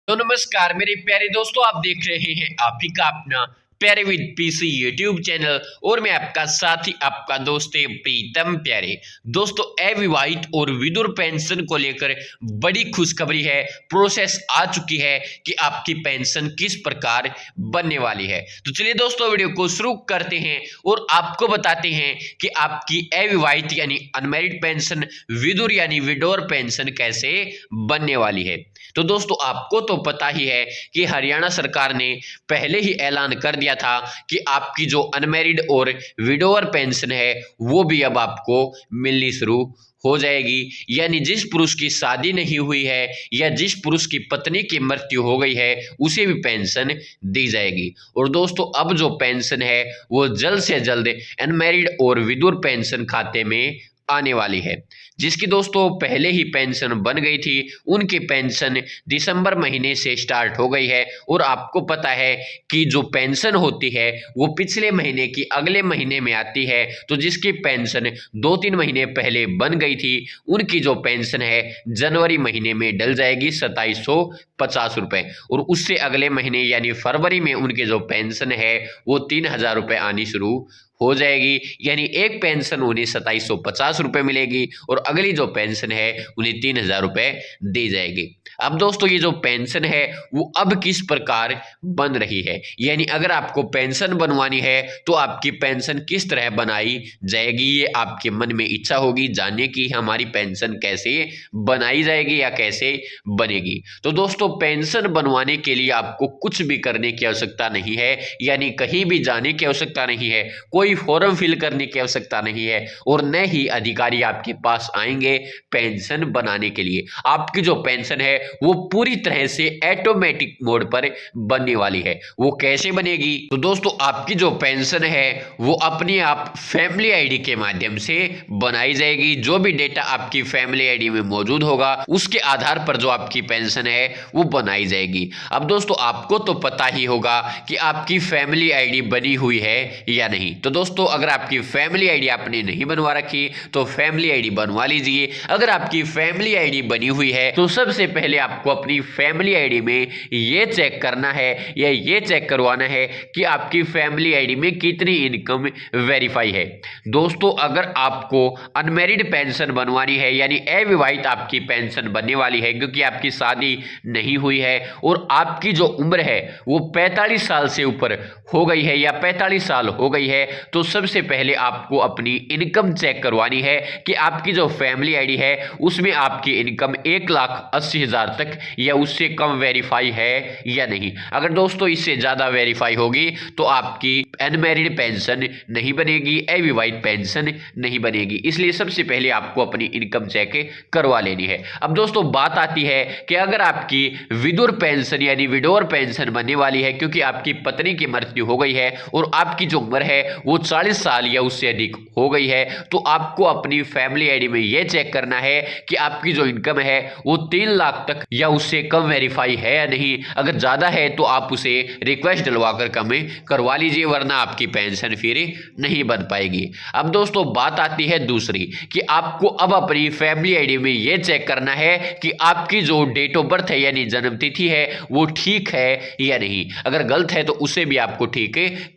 तो नमस्कार मेरे प्यारे दोस्तों, आप देख रहे हैं आप ही का अपना प्यारे विद पीसी यूट्यूब चैनल और मैं आपका साथी आपका दोस्त प्रीतम प्यारे। दोस्तों अविवाहित और विधुर पेंशन को लेकर बड़ी खुशखबरी है। प्रोसेस आ चुकी है कि आपकी पेंशन किस प्रकार बनने वाली है। तो चलिए दोस्तों वीडियो को शुरू करते हैं और आपको बताते हैं कि आपकी अविवाहित यानी अनमैरिड पेंशन, विधुर यानी विडोर पेंशन कैसे बनने वाली है। तो दोस्तों आपको तो पता ही है कि हरियाणा सरकार ने पहले ही ऐलान कर दिया था कि आपकी जो अनमैरिड और विडोवर पेंशन है वो भी अब आपको मिलनी शुरू हो जाएगी। यानी जिस पुरुष की शादी नहीं हुई है या जिस पुरुष की पत्नी की मृत्यु हो गई है उसे भी पेंशन दी जाएगी। और दोस्तों अब जो पेंशन है वो जल्द से जल्द अनमैरिड और विधुर पेंशन खाते में आने वाली है। जिसकी दोस्तों पहले ही पेंशन बन गई थी उनकी पेंशन दिसंबर महीने से स्टार्ट हो गई है। और आपको पता है कि जो पेंशन होती है वो पिछले महीने की अगले महीने में आती है। तो जिसकी पेंशन 2-3 महीने पहले बन गई थी उनकी जो पेंशन है जनवरी महीने में डल जाएगी 2750 रुपये। और उससे अगले महीने यानी फरवरी में उनकी जो पेंशन है वो 3000 रुपये आनी शुरू हो जाएगी। यानी एक पेंशन उन्हें 2750 रुपये मिलेगी और अगली जो पेंशन है उन्हें 3000 रुपये दी जाएगी। अब दोस्तों ये जो पेंशन है वो अब किस प्रकार बन रही है, यानी अगर आपको पेंशन बनवानी है तो आपकी पेंशन किस तरह बनाई जाएगी, ये आपके मन में इच्छा होगी जानने की हमारी पेंशन कैसे बनाई जाएगी या कैसे बनेगी। तो दोस्तों पेंशन बनवाने के लिए आपको कुछ भी करने की आवश्यकता नहीं है, यानी कहीं भी जाने की आवश्यकता नहीं है, कोई फॉर्म फिल करने की आवश्यकता नहीं है और न ही अधिकारी आपके पास आएंगे पेंशन बनाने के लिए। आपकी जो पेंशन है वो पूरी तरह से ऑटोमेटिक मोड पर बनने वाली है। वो कैसे बनेगी? तो दोस्तों आपकी जो पेंशन है वो अपने आप फैमिली आईडी के माध्यम से बनाई जाएगी। जो भी डेटा आपकी फैमिली आईडी में मौजूद होगा उसके आधार पर जो आपकी पेंशन है वो बनाई जाएगी। अब दोस्तों आपको तो पता ही होगा कि आपकी फैमिली आईडी बनी हुई है या नहीं। तो दोस्तों अगर आपकी फैमिली आईडी आपने नहीं बनवा रखी तो फैमिली आईडी बनवा लीजिए। अगर आपकी फैमिली आईडी बनी हुई है तो सबसे पहले आपको अपनी फैमिली आईडी में ये चेक करना है या ये चेक करवाना है कि आपकी फैमिली आईडी में कितनी इनकम वेरीफाई है। दोस्तों अगर आपको अनमैरिड पेंशन बनवानी है यानी अविवाहित आपकी पेंशन बनने वाली है क्योंकि आपकी शादी नहीं हुई है और आपकी जो उम्र है वो 45 साल से ऊपर हो गई है या 45 साल हो गई है, तो सबसे पहले आपको अपनी इनकम चेक करवानी है कि आपकी जो फैमिली आईडी है उसमें आपकी इनकम 1,80,000 तक या उससे कम वेरीफाई है या नहीं। अगर दोस्तों इससे ज़्यादा वेरीफाई होगी तो आपकी अनमैरिड पेंशन नहीं बनेगी, अविवाहित पेंशन नहीं बनेगी। इसलिए सबसे पहले आपको अपनी इनकम चेक करवा लेनी है। अब दोस्तों बात आती है कि अगर आपकी विधुर पेंशन यानी विडोर पेंशन बनने वाली है क्योंकि आपकी पत्नी की मृत्यु हो गई है और आपकी जो उम्र है वो 40 साल या उससे अधिक हो गई है, तो आपको अपनी फैमिली आईडी में यह चेक करना है कि आपकी जो इनकम है वो 3 लाख तक या उससे कम वेरीफाई है या नहीं। अगर ज्यादा है तो आप उसे रिक्वेस्ट डलवाकर कम करवा लीजिए, वरना आपकी पेंशन फिर नहीं बन पाएगी। अब दोस्तों बात आती है दूसरी कि आपको अब अपनी फैमिली आईडी में यह चेक करना है कि आपकी जो डेट ऑफ बर्थ है यानी जन्म तिथि है वो ठीक है या नहीं। अगर गलत है तो उसे भी आपको ठीक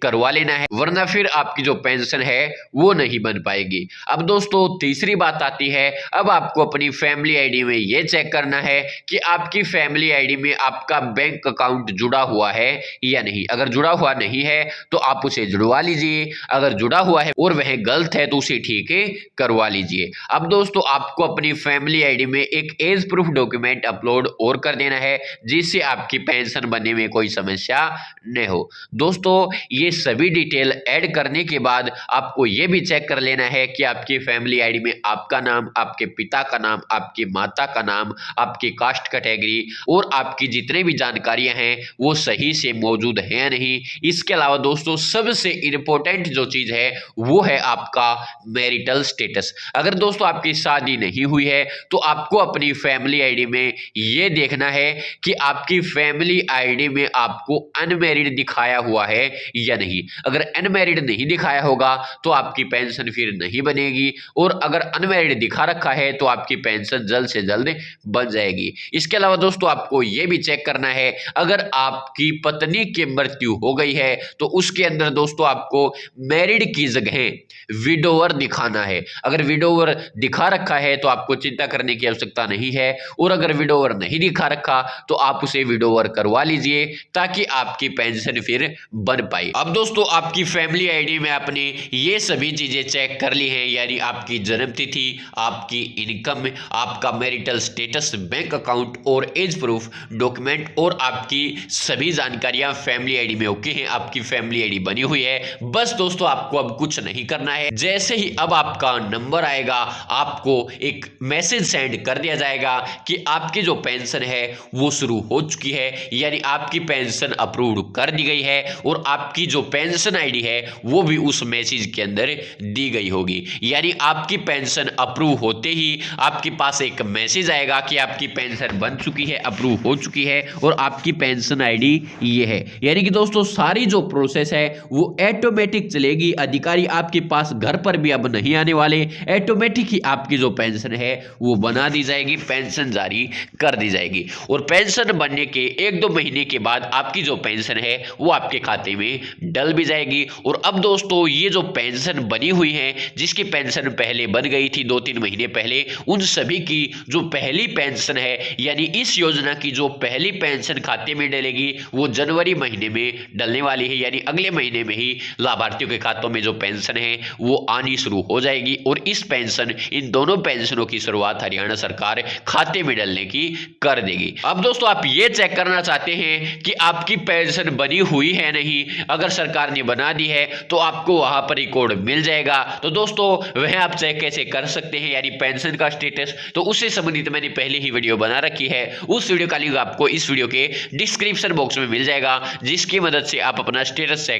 करवा लेना है, वरना फिर आपकी जो पेंशन है वो नहीं बन पाएगी। अब दोस्तों तीसरी बात आती है, अब आपको अपनी फैमिली आईडी में यह चेक करना है कि आपकी फैमिली आईडी में आपका बैंक अकाउंट जुड़ा हुआ है या नहीं। अगर जुड़ा हुआ नहीं है तो आप उसे जुड़वा लीजिए, अगर जुड़ा हुआ है और वह गलत है तो उसे ठीक करवा लीजिए। अब दोस्तों आपको अपनी फैमिली आईडी में एक एज प्रूफ डॉक्यूमेंट अपलोड और कर देना है जिससे आपकी पेंशन बनने में कोई समस्या न हो। दोस्तों ये सभी डिटेल ऐड करने के बाद आपको ये भी चेक कर लेना है कि आपकी फैमिली आईडी में आपका नाम, आपके पिता का नाम, आपकी माता का नाम, आपकी कास्ट कैटेगरी और आपकी जितने भी जानकारियां हैं वो सही से मौजूद है या नहीं। इसके अलावा दोस्तों सबसे इंपॉर्टेंट जो चीज है वो है आपका मैरिटल स्टेटस। अगर दोस्तों आपकी शादी नहीं हुई है तो आपको अपनी फैमिली आईडी में ये देखना है कि आपकी फैमिली आईडी में आपको अनमैरिड दिखाया हुआ है या नहीं। अगर अनमैरिड नहीं दिखाया होगा तो आपकी पेंशन फिर नहीं बनेगी और अगर अनमैरिड दिखा रखा है तो आपकी पेंशन जल्द से जल्द बन जाएगी। इसके अलावा दोस्तों आपको ये भी चेक करना है, अगर आपकी पत्नी की मृत्यु हो गई है तो उसके अंदर दोस्तों आपको मैरिड की जगह विडोवर दिखाना है। अगर विडोवर दिखा रखा है तो आपको चिंता करने की आवश्यकता नहीं है, और अगर विडोवर नहीं दिखा रखा तो आप उसे विडोवर करवा लीजिए ताकि आपकी पेंशन फिर बन पाए। अब दोस्तों आपकी फैमिली आईडी में आपने ये सभी चीजें चेक कर ली हैं, यानी आपकी जन्म तिथि, आपकी इनकम, आपका मैरिटल स्टेटस, बैंक अकाउंट और एज प्रूफ डॉक्यूमेंट और आपकी सभी जानकारियां फैमिली आईडी में ओके हैं, आपकी फैमिली आईडी बनी हुई है। बस दोस्तों आपको अब कुछ नहीं करना है। जैसे ही अब आपका नंबर आएगा आपको एक मैसेज सेंड कर दिया जाएगा कि आपकी जो पेंशन है वो शुरू हो चुकी है, यानी आपकी पेंशन अप्रूव कर दी गई है और आपकी जो पेंशन आईडी है वो भी उस मैसेज के अंदर दी गई होगी। यानी आपकी पेंशन अप्रूव होते ही आपके पास एक मैसेज आएगा कि आपकी पेंशन बन चुकी है, अप्रूव हो चुकी है और आपकी पेंशन आईडी ये है। यानी कि दोस्तों सारी जो प्रोसेस है वो ऑटोमेटिक चलेगी, अधिकारी आपके पास घर पर भी अब नहीं आने वाले, ऑटोमेटिक ही आपकी जो पेंशन है वो बना दी जाएगी, पेंशन जारी कर दी जाएगी। और पेंशन बनने के 1-2 महीने के बाद आपकी जो पेंशन है वो आपके खाते में डल भी जाएगी। और अब दोस्तों ये जो पेंशन बनी हुई है, जिसकी पेंशन पहले बन गई थी 2-3 महीने पहले, उन सभी की जो पहली पेंशन है, यानी इस योजना की जो पहली पेंशन खाते में डलेगी वो जनवरी महीने में डलने वाली है। यानी अगले महीने में ही लाभार्थियों के खातों में जो पेंशन है वो आनी शुरू हो जाएगी और इस पेंशन, इन दोनों पेंशनों की शुरुआत हरियाणा सरकार खाते में डलने की कर देगी। अब दोस्तों आप ये चेक करना चाहते हैं कि आपकी पेंशन बनी हुई है नहीं, अगर सरकार ने बना दी है तो आपको वहां पर रिकॉर्ड मिल जाएगा। तो दोस्तों वह आप चेक कैसे कर सकते हैं, यानी पेंशन का स्टेटस, तो उससे संबंधित मैंने पहले ही वीडियो बना रखी है, उस वीडियो का लिंक आपको इस वीडियो के डिस्क्रिप्शन बॉक्स में मिल जाएगा, जिसकी मदद से आप अपना स्टेटस चेक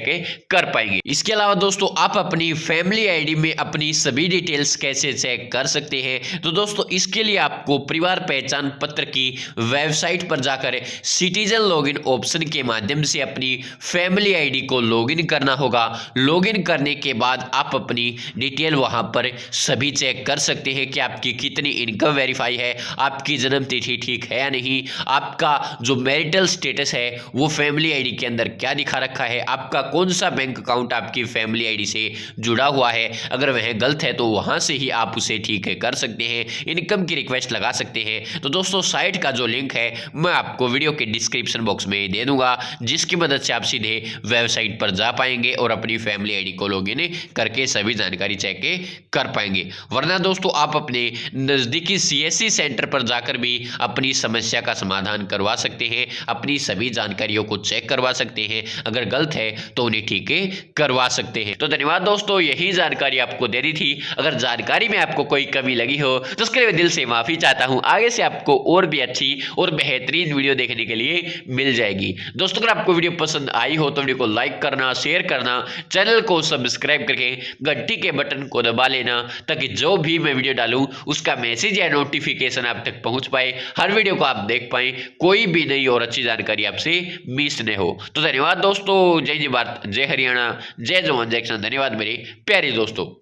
कर पाएंगे। इसके अलावा दोस्तों आप अपनी फैमिली आईडी में अपनी सभी डिटेल्स कैसे चेक कर सकते हैं, तो दोस्तों इसके लिए आपको परिवार पहचान पत्र की वेबसाइट पर जाकर सिटीजन लॉगिन ऑप्शन के माध्यम से अपनी फैमिली आईडी को लॉगिन करना होगा। लॉगिन करने के बाद आप अपनी डिटेल वहां पर सभी चेक कर सकते हैं कि आपकी कितनी इनकम वेरीफाई है, आपकी जन्म तिथि ठीक है या नहीं, आपका जो मैरिटल स्टेटस है वो फैमिली आईडी के अंदर क्या दिखा रखा है, आपका कौन सा बैंक अकाउंट आपकी फैमिली आईडी से जुड़ा हुआ है, अगर वह गलत है तो वहां से ही आप उसे ठीक है कर सकते हैं, इनकम की रिक्वेस्ट लगा सकते हैं। तो दोस्तों साइट का जो लिंक है मैं आपको वीडियो के डिस्क्रिप्शन बॉक्स में दे दूंगा, जिसकी मदद से आप सीधे वेबसाइट पर जा पाएंगे और अपनी फैमिली आईडी को लॉगिन करके सभी जानकारी चेक कर पाएंगे। वरना दोस्तों आप अपने नजदीकी सीएससी सेंटर पर जाकर भी अपनी समस्या का समाधान करवा सकते हैं, अपनी सभी जानकारियों को चेक करवा सकते हैं, अगर गलत है तो उन्हें ठीक करवा सकते हैं। तो धन्यवाद दोस्तों, यही जानकारी आपको देनी थी। अगर जानकारी में आपको कोई कमी लगी हो तो उसके लिए दिल से माफी चाहता हूं, आगे से आपको और भी अच्छी और बेहतरीन वीडियो देखने के लिए मिल जाएगी। दोस्तों अगर आपको वीडियो पसंद आई हो तो वीडियो को लाइक करना, शेयर करना, चैनल को सब्सक्राइब करके घंटी के बटन को दबा लेना, ताकि जो भी मैं वीडियो डालूं उसका मैसेज या नोटिफिकेशन आप तक पहुंच पाए, हर वीडियो को आप देख पाए, कोई भी नई और अच्छी जानकारी आपसे मिस न हो। तो धन्यवाद दोस्तों, जय जय भारत, जय हरियाणा, जय जवान जय किसान। धन्यवाद मेरे प्यारे दोस्तों।